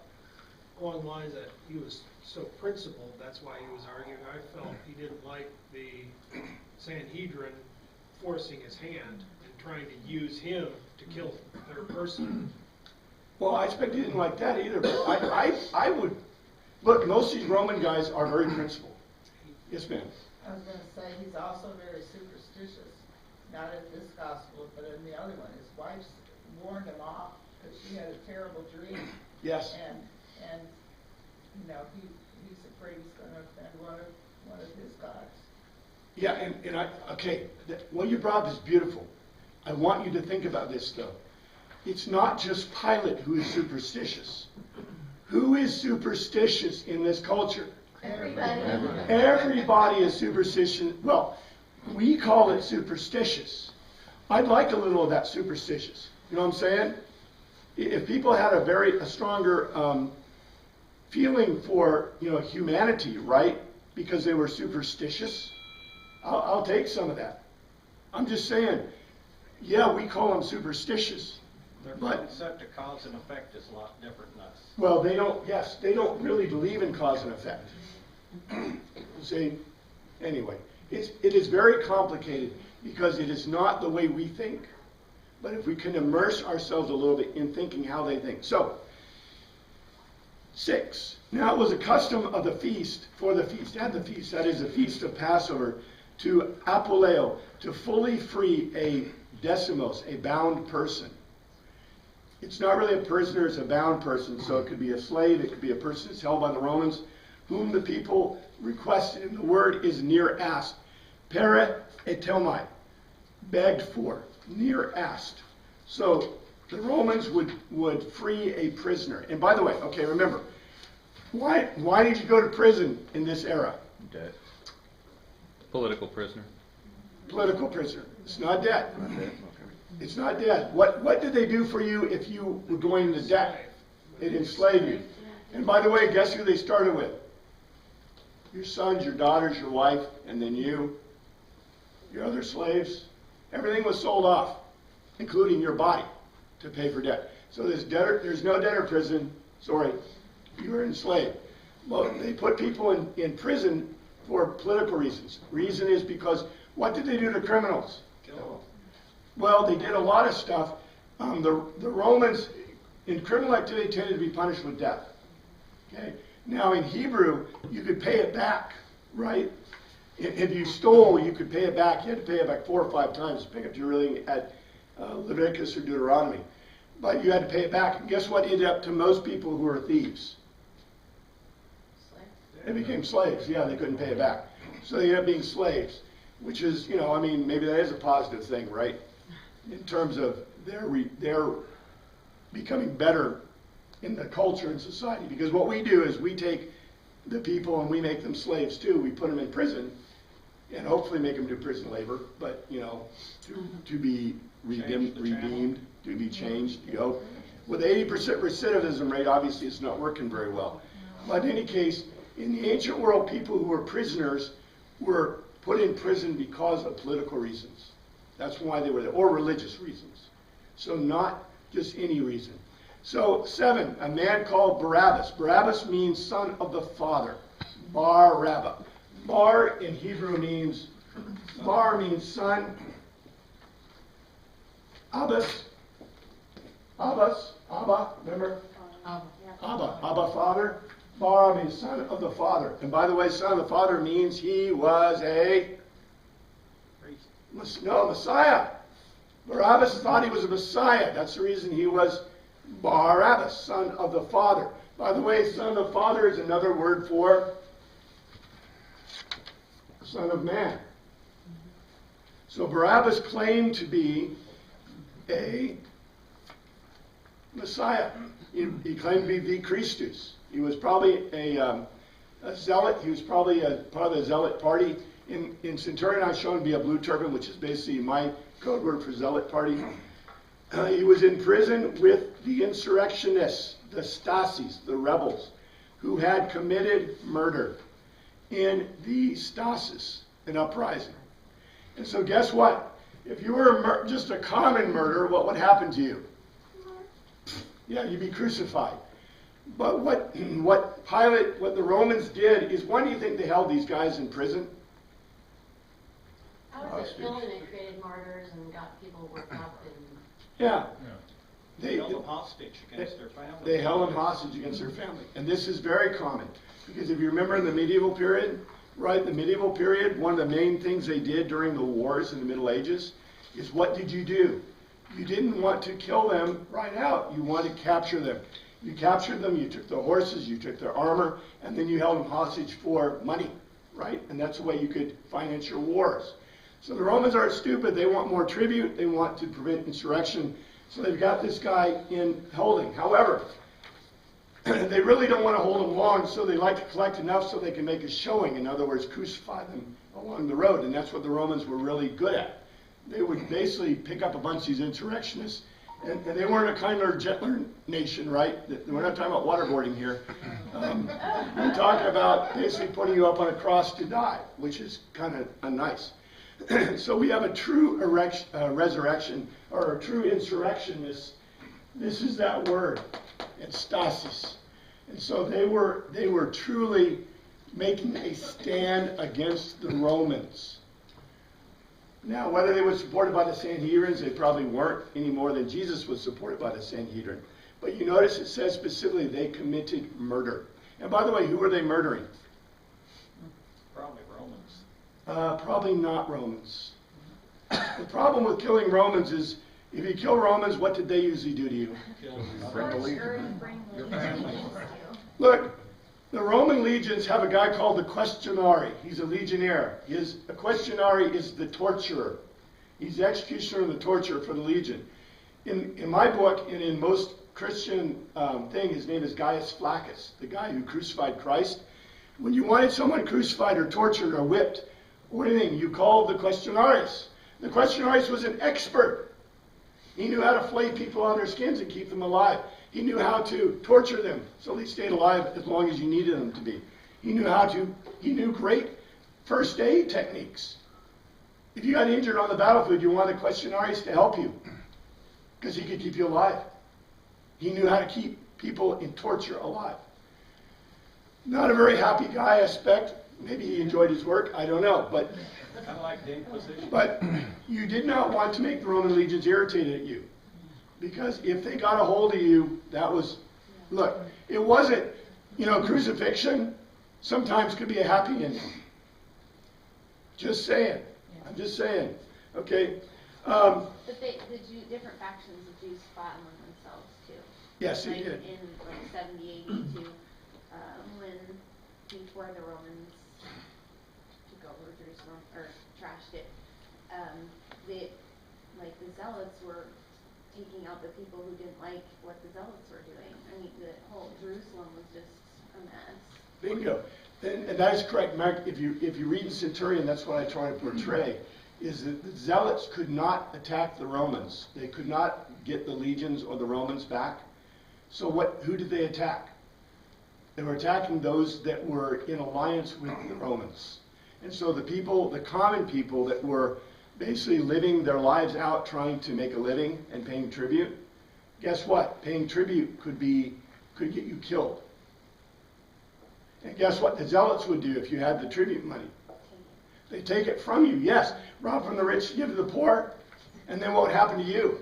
along the lines that he was so principled, that's why he was arguing. I felt he didn't like the Sanhedrin forcing his hand and trying to use him to kill their person. Well, I expect he didn't like that either, but I would, look, most of these Roman guys are very principled. Yes, ma'am. I was going to say he's also very superstitious, not in this gospel, but in the other one. His wife warned him off because she had a terrible dream. Yes. And you know, he's afraid he's going to offend one of his gods. Yeah, okay, what you brought up is beautiful. I want you to think about this, though. It's not just Pilate who is superstitious. Who is superstitious in this culture? Everybody. Everybody is superstitious. Well, we call it superstitious. I'd like a little of that superstitious. You know what I'm saying? If people had a stronger feeling for, humanity, right? Because they were superstitious, I'll take some of that. I'm just saying, yeah, we call them superstitious. Their But, concept of cause and effect is a lot different than us. well, they don't really believe in cause and effect. See, anyway, it is very complicated because it is not the way we think. But if we can immerse ourselves a little bit in thinking how they think. So, 6. Now it was a custom of the feast, at the feast, that is the feast of Passover, to apoleo, to fully free a decimos, a bound person. It's not really a prisoner, it's a bound person. So it could be a slave, it could be a person that's held by the Romans, whom the people requested. And the word is near asked. Pere etelmai, begged for, near asked. So the Romans would free a prisoner. And by the way, okay, remember, why did you go to prison in this era? Debt. Political prisoner. Political prisoner. It's not debt. Not debt, okay. It's not dead. What did they do for you if you were going into debt? It enslaved you. And by the way, guess who they started with? Your sons, your daughters, your wife, and then you, your other slaves. Everything was sold off, including your body, to pay for debt. So there's no debtor prison. Sorry, you were enslaved. Well, they put people in prison for political reasons. Reason is because, what did they do to criminals? Kill them. Well, they did a lot of stuff. The Romans, in criminal activity, tended to be punished with death. Okay. Now, in Hebrew, you could pay it back, right? If you stole, you could pay it back. You had to pay it back 4 or 5 times to pick up your reading at Leviticus or Deuteronomy. But you had to pay it back. And guess what ended up to most people who were thieves? They became slaves. Yeah, they couldn't pay it back. So they ended up being slaves, which is, I mean, maybe that is a positive thing, right? In terms of they're becoming better in the culture and society. Because what we do is we take the people and we make them slaves too. We put them in prison and hopefully make them do prison labor, but, to be redeemed, to be changed, With 80% recidivism rate, obviously it's not working very well. But in any case, in the ancient world, people who were prisoners were put in prison because of political reasons. That's why they were there, or religious reasons. So not just any reason. So 7, a man called Barabbas. Barabbas means son of the father. Bar Rabba. Bar in Hebrew means son. Abbas, Abba, remember? Abba, father. Bar means son of the father. And by the way, son of the father means he was a Messiah. Barabbas thought he was a Messiah. That's the reason he was Barabbas, son of the father. By the way, son of the father is another word for son of man. So Barabbas claimed to be a Messiah. He claimed to be the Christus. He was probably a zealot. He was probably a part of the zealot party. In Centurion, I was shown to be a blue turban, which is basically my code word for zealot party. He was in prison with the insurrectionists, the Stasis, the rebels, who had committed murder in the Stasis, an uprising. And so guess what? If you were just a common murderer, what would happen to you? Yeah, you'd be crucified. But what the Romans did is, why do you think they held these guys in prison? How was it built and it created martyrs and got people worked up and... Yeah. They held them hostage against their family. They held them hostage against their family. And this is very common. Because if you remember in the medieval period, right, the medieval period, one of the main things they did during the wars in the Middle Ages is, what did you do? You didn't want to kill them right out. You wanted to capture them. You captured them, you took their horses, you took their armor, and then you held them hostage for money, right? And that's the way you could finance your wars. So the Romans aren't stupid. They want more tribute. They want to prevent insurrection. So they've got this guy in holding. However, they really don't want to hold him long, so they like to collect enough so they can make a showing. In other words, crucify them along the road. And that's what the Romans were really good at. They would basically pick up a bunch of these insurrectionists. And they weren't a kinder, gentler nation, right? We're not talking about waterboarding here. We're talking about basically putting you up on a cross to die, which is kind of nice. So we have a true resurrection, or a true insurrectionist. This is that word. It's stasis. And so they were truly making a stand against the Romans. Now, whether they were supported by the Sanhedrins, they probably weren't any more than Jesus was supported by the Sanhedrin. But you notice it says specifically they committed murder. And by the way, who were they murdering? Probably Romans. Probably not Romans. The problem with killing Romans is, if you kill Romans, what did they usually do to you? Look, the Roman legions have a guy called the Questionari. He's a legionnaire. A Questionari is the torturer. He's the executioner and the torturer for the legion. In my book, and in most Christian thing, his name is Gaius Flaccus, the guy who crucified Christ. When you wanted someone crucified or tortured or whipped or anything, you called the Questionaris. The Questionaris was an expert He knew how to flay people on their skins and keep them alive. He knew how to torture them so they stayed alive as long as you needed them to be. He knew great first aid techniques. If you got injured on the battlefield, you wanted questionaries to help you because he could keep you alive. He knew how to keep people in torture alive. Not a very happy guy, I expect. Maybe he enjoyed his work, I don't know. But Kind of like the Inquisition. But you did not want to make the Roman legions irritated at you. Because if they got a hold of you, that was, look, it wasn't, crucifixion sometimes could be a happy ending. Just saying. I'm just saying. Okay? But different factions of Jews fought among themselves too. Yes, they like did. In like 70 AD too, before the Romans took over Jerusalem or trashed it, the Zealots were taking out the people who didn't like what the Zealots were doing. I mean, the whole Jerusalem was just a mess. Bingo. And that is correct, Mark. If you read in Centurion, that's what I try to portray, is that the Zealots could not attack the Romans. They could not get the legions or the Romans back. So who did they attack? They were attacking those that were in alliance with the Romans. And so the common people that were basically living their lives out trying to make a living and paying tribute, guess what? Paying tribute could get you killed. And guess what the Zealots would do if you had the tribute money? They take it from you, yes. Rob from the rich, give to the poor, and then what would happen to you?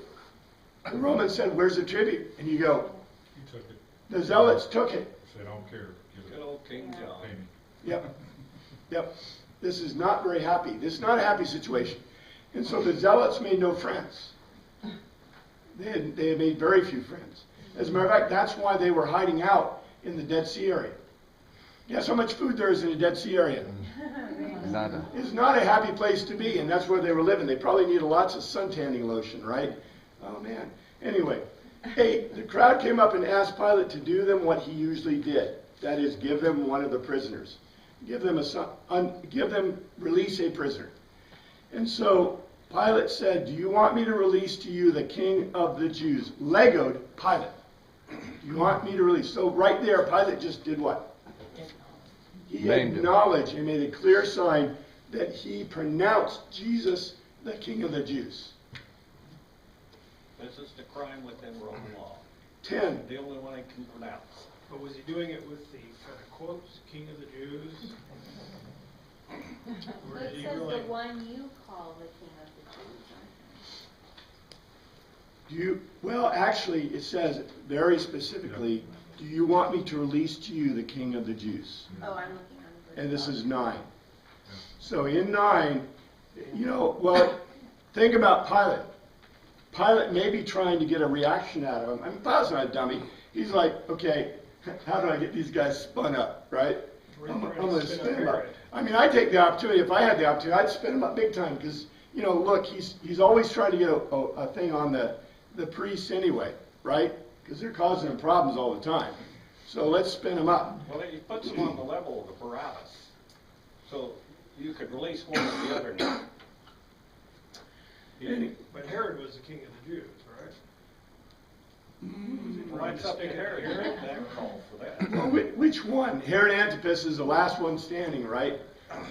The Romans said, where's the tribute? And you go, He took it. the Zealots took it. Said, I don't care. Give Good it. old King John. Pay me. Yep. This is not very happy. This is not a happy situation. And so the Zealots made no friends. They had made very few friends. As a matter of fact, that's why they were hiding out in the Dead Sea area. Guess how much food there is in the Dead Sea area? Nada. It's not a happy place to be, and that's where they were living. They probably needed lots of suntanning lotion, right? Oh, man. Anyway, the crowd came up and asked Pilate to do them what he usually did. That is, give them one of the prisoners. Release a prisoner. And so Pilate said, do you want me to release to you the King of the Jews? Legoed Pilate. Do you want me to release? So right there, Pilate just did what? He acknowledged and made a clear sign that he pronounced Jesus the King of the Jews. This is the crime within Roman law. 10. The only one I can pronounce. But was he doing it with the kind of quotes, King of the Jews? Or It did he says really? the one you call the King of the Jews, Well, actually, it says very specifically, do you want me to release to you the King of the Jews? Oh, I'm looking on the verse. And this is 9. So in 9, think about Pilate. Pilate may be trying to get a reaction out of him. I mean, Pilate's not a dummy. He's like, okay, how do I get these guys spun up, right? I'm going to spin them up. I mean, I take the opportunity. If I had the opportunity, I'd spin them up big time because, look, he's always trying to get a thing on the priests anyway, right? Because they're causing him problems all the time. So let's spin them up. Well, he puts them on the level of the Barabbas. So you could release one or the other now. But Herod was the King of the Jews, right? Well, it's up to Herod. You're in that call for that. Well, which one? Herod Antipas is the last one standing, right?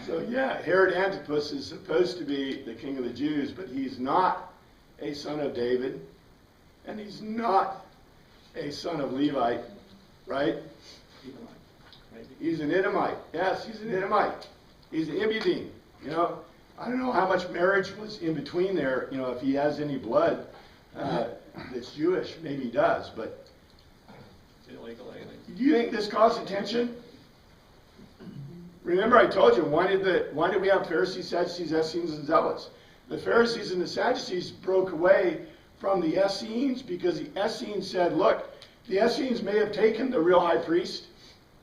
So yeah, Herod Antipas is supposed to be the king of the Jews, but he's not a son of David, and he's not a son of Levi, right? He's an Edomite. Yes, he's an Edomite. He's an Ibudim. I don't know how much marriage was in between there. If he has any blood that's Jewish, maybe he does. But Illegal alien. do you think this caused attention? Remember, I told you why did we have Pharisees, Sadducees, Essenes, and Zealots? The Pharisees and the Sadducees broke away from the Essenes because the Essenes said, look, the Essenes may have taken the real high priest,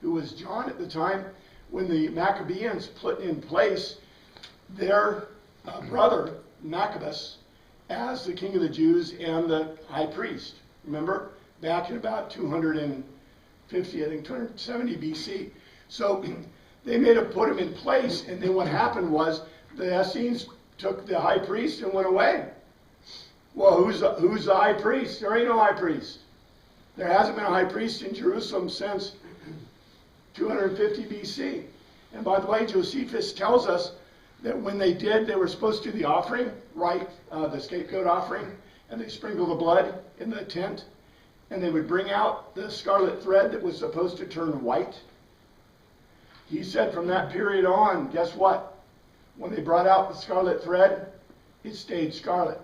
who was John at the time, when the Maccabees put in place their brother, Maccabeus, as the king of the Jews and the high priest. Remember? Back in about 250, I think 270 BC. So they put him in place, and then what happened was the Essenes took the high priest and went away. Well, who's the high priest? There ain't no high priest. There hasn't been a high priest in Jerusalem since 250 BC. And by the way, Josephus tells us that when they did, they were supposed to do the offering, right? The scapegoat offering, and they sprinkle the blood in the tent, and they would bring out the scarlet thread that was supposed to turn white. He said from that period on, guess what? When they brought out the scarlet thread, it stayed scarlet.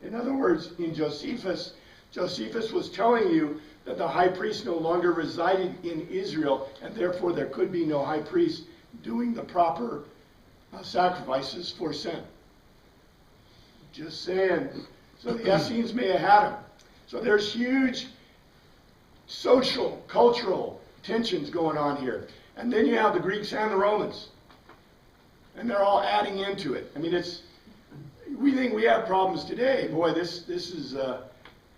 In other words, in Josephus was telling you that the high priest no longer resided in Israel, and therefore there could be no high priest doing the proper sacrifices for sin. Just saying. So the Essenes may have had him. So there's huge social, cultural tensions going on here. And then you have the Greeks and the Romans. And they're all adding into it. I mean, we think we have problems today. Boy, this is,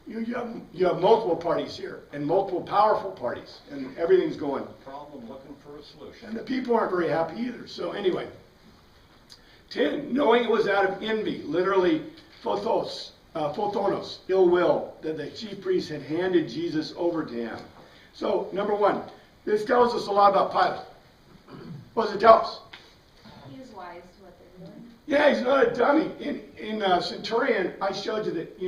you have multiple parties here, and multiple powerful parties, and everything's going. Problem looking for a solution. And the people aren't very happy either. So anyway, 10, knowing it was out of envy, literally photonos, ill will, that the chief priest had handed Jesus over to him. So, number one, this tells us a lot about Pilate. What does it tell us? He was wise to what they're doing. Yeah, he's not a dummy. In Centurion, I showed you that,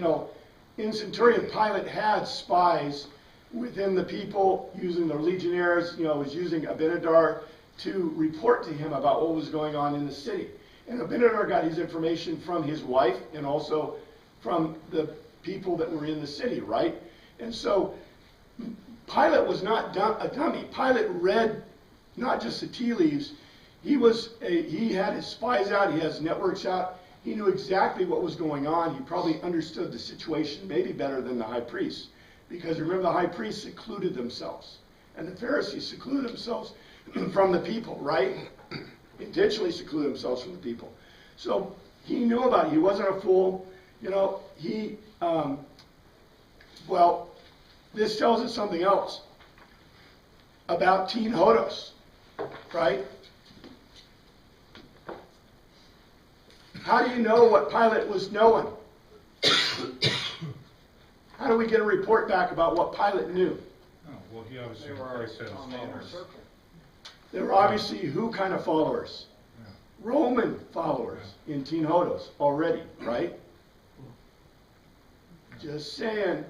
in Centurion, Pilate had spies within the people, using the legionnaires, was using Abinadar to report to him about what was going on in the city. And Abinadar got his information from his wife and also from the people that were in the city, right? And so Pilate was not a dummy. Pilate read not just the tea leaves. He had his spies out. He has networks out. He knew exactly what was going on. He probably understood the situation maybe better than the high priest. Because remember, the high priests secluded themselves. And the Pharisees secluded themselves from the people, right? Intentionally secluded themselves from the people. So he knew about it. He wasn't a fool. This tells us something else about Teen Hodos, right? How do you know what Pilate was knowing? How do we get a report back about what Pilate knew? Oh, well, he obviously They were placed that as on the inner followers. circle. They were obviously who kind of followers? Yeah. Roman followers in Teen Hodos already, right? Just saying.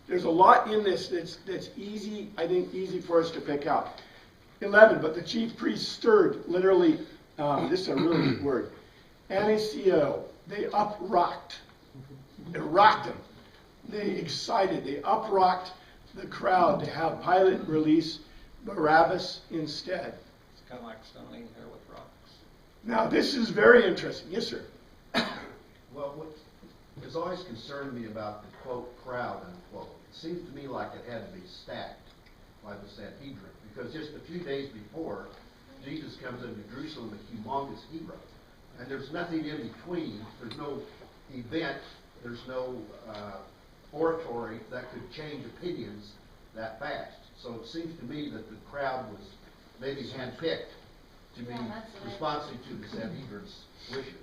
There's a lot in this that's easy, I think, easy for us to pick out. 11, but the chief priest stirred, literally, this is a really good word, anisio. They uprocked. They rocked them. They excited. They uprocked the crowd to have Pilate release Barabbas instead. It's kind of like stoning there with rocks. Now, this is very interesting. Yes, sir. Well, what has always concerned me about the, quote, crowd, unquote, it seems to me like it had to be stacked by the Sanhedrin, because just a few days before, Jesus comes into Jerusalem, a humongous hero. And there's nothing in between. There's no event. There's no oratory that could change opinions that fast. So it seems to me that the crowd was maybe handpicked to be responsive to the Sanhedrin's wishes.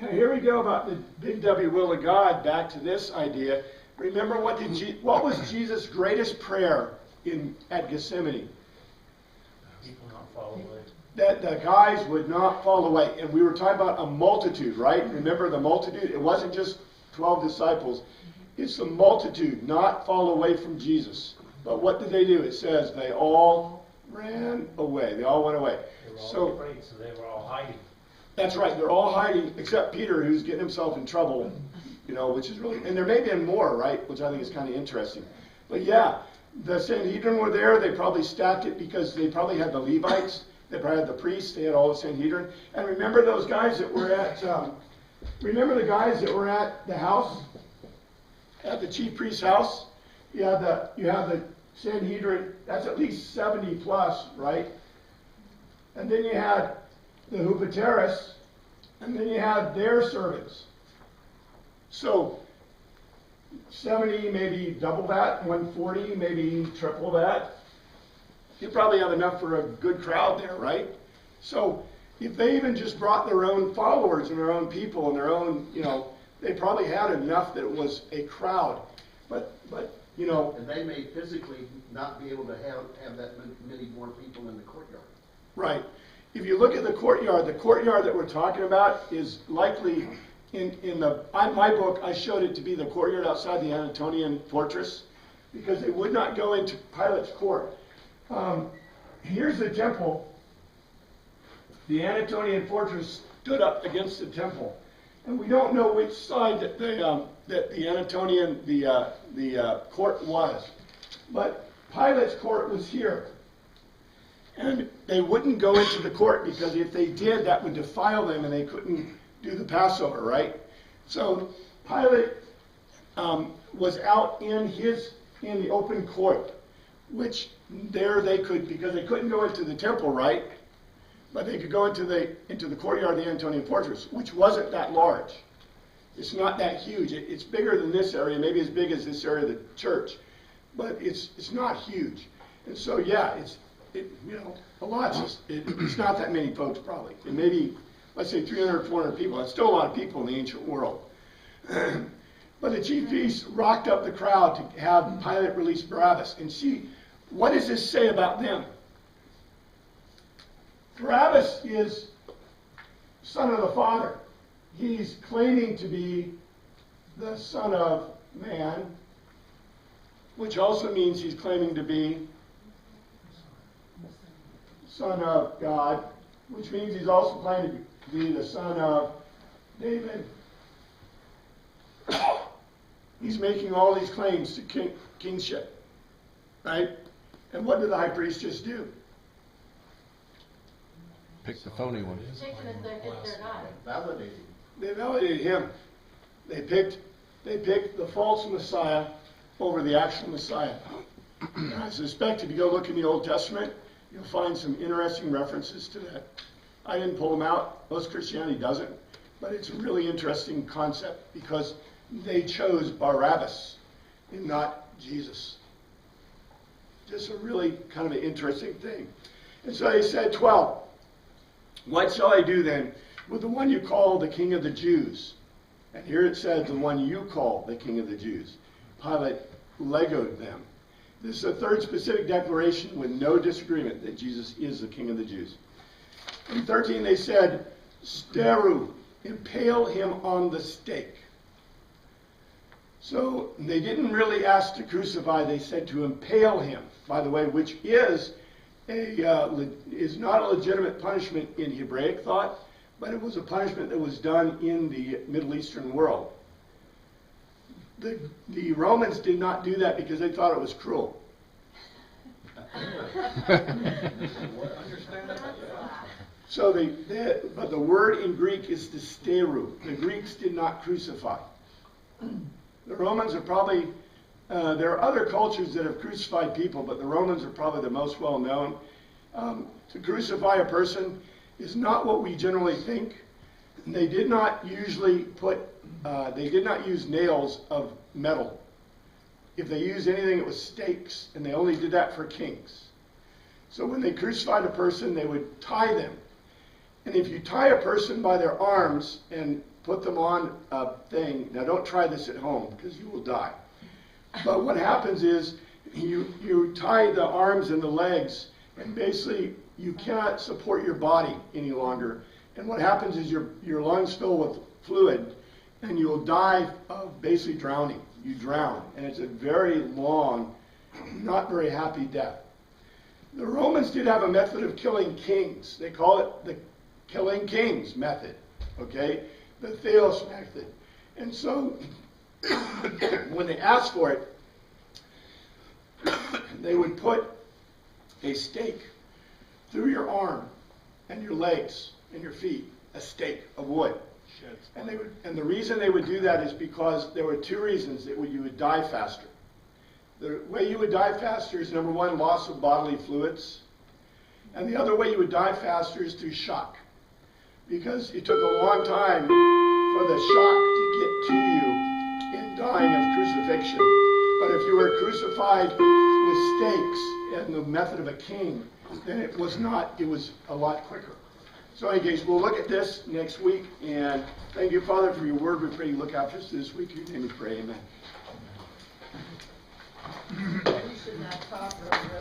Now here we go about the big W will of God. Back to this idea. Remember what was Jesus' greatest prayer at Gethsemane? People not follow away. That the guys would not fall away. And we were talking about a multitude, right? Remember the multitude? It wasn't just 12 disciples. It's the multitude not fall away from Jesus. But what did they do? It says they all ran away. They all went away. They were all afraid, so they were all hiding. That's right. They're all hiding except Peter, who's getting himself in trouble, which is really, and there may have been more, right? Which I think is kind of interesting. But yeah, the Sanhedrin were there. They probably stacked it because they probably had the Levites. They probably had the priests. They had all the Sanhedrin. And remember those guys that were at, remember the guys that were at the house, at the chief priest's house? You have the Sanhedrin, that's at least 70 plus, right? And then you had the Hupateris, and then you had their servants. So 70, maybe double that, 140, maybe triple that. You probably have enough for a good crowd there, right? So if they even just brought their own followers and their own people and their own, They probably had enough that it was a crowd. But you know, And they may physically not be able to have that many more people in the courtyard. right. If you look at the courtyard that we're talking about is likely in my book, I showed it to be the courtyard outside the Anatolian fortress because they would not go into Pilate's court. Here's the temple. The Anatolian fortress stood up against the temple, and we don't know which side that the Anatolian court was, but Pilate's court was here. And they wouldn't go into the court because if they did, that would defile them and they couldn't do the Passover, right? So Pilate was out in the open court, which there they could, because they couldn't go into the temple, right? But they could go into the courtyard of the Anatolian fortress, which wasn't that large. It's not that huge. It's bigger than this area, maybe as big as this area of the church, but it's not huge. And so yeah, it's not that many folks probably. It may be, let's say 300 or 400 people. That's still a lot of people in the ancient world. But the chief priests rocked up the crowd to have Pilate release Barabbas. And see, what does this say about them? Barabbas is son of the Father. He's claiming to be the Son of Man, which also means he's claiming to be Son of God, which means he's also claiming to be the son of David. He's making all these claims to kingship, right? And what did the high priest just do? Pick the phony one. Taking it if they're not. Validated. They validated him. They picked the false Messiah over the actual Messiah. And I suspect if you go look in the Old Testament, you'll find some interesting references to that. I didn't pull them out. Most Christianity doesn't. But it's a really interesting concept because they chose Barabbas and not Jesus. Just a really kind of an interesting thing. And so they said, 12, what shall I do then with the one you call the King of the Jews? And here it said, the one you call the King of the Jews. Pilate legoed them. This is a third specific declaration with no disagreement that Jesus is the King of the Jews. In 13, they said, steru, impale him on the stake. So they didn't really ask to crucify, they said to impale him, by the way, which is not a legitimate punishment in Hebraic thought, but it was a punishment that was done in the Middle Eastern world. The Romans did not do that because they thought it was cruel. So but the word in Greek is to steru. The Greeks did not crucify. The Romans are probably, there are other cultures that have crucified people, but the Romans are probably the most well known. To crucify a person is not what we generally think. They did not usually they did not use nails of metal. If they used anything, it was stakes, and they only did that for kings. So when they crucified a person, they would tie them. And if you tie a person by their arms and put them on a thing, now don't try this at home because you will die. But what happens is you tie the arms and the legs, and basically you cannot support your body any longer. And what happens is your lungs fill with fluid, and you will die of basically drowning. You drown, and it's a very long, not very happy death. The Romans did have a method of killing kings. They call it the killing kings method, okay? The Theos method. And so when they asked for it, they would put a stake through your arm and your legs and your feet, a stake of wood. And the reason they would do that is because there were two reasons that you would die faster. The way you would die faster is, number one, loss of bodily fluids. And the other way you would die faster is through shock. Because it took a long time for the shock to get to you in dying of crucifixion. But if you were crucified with stakes and the method of a king, then it was not, it was a lot quicker. So in any case, we'll look at this next week, and thank you, Father, for your word. We pray you look after us this week. In your name we pray, amen. You should not talk over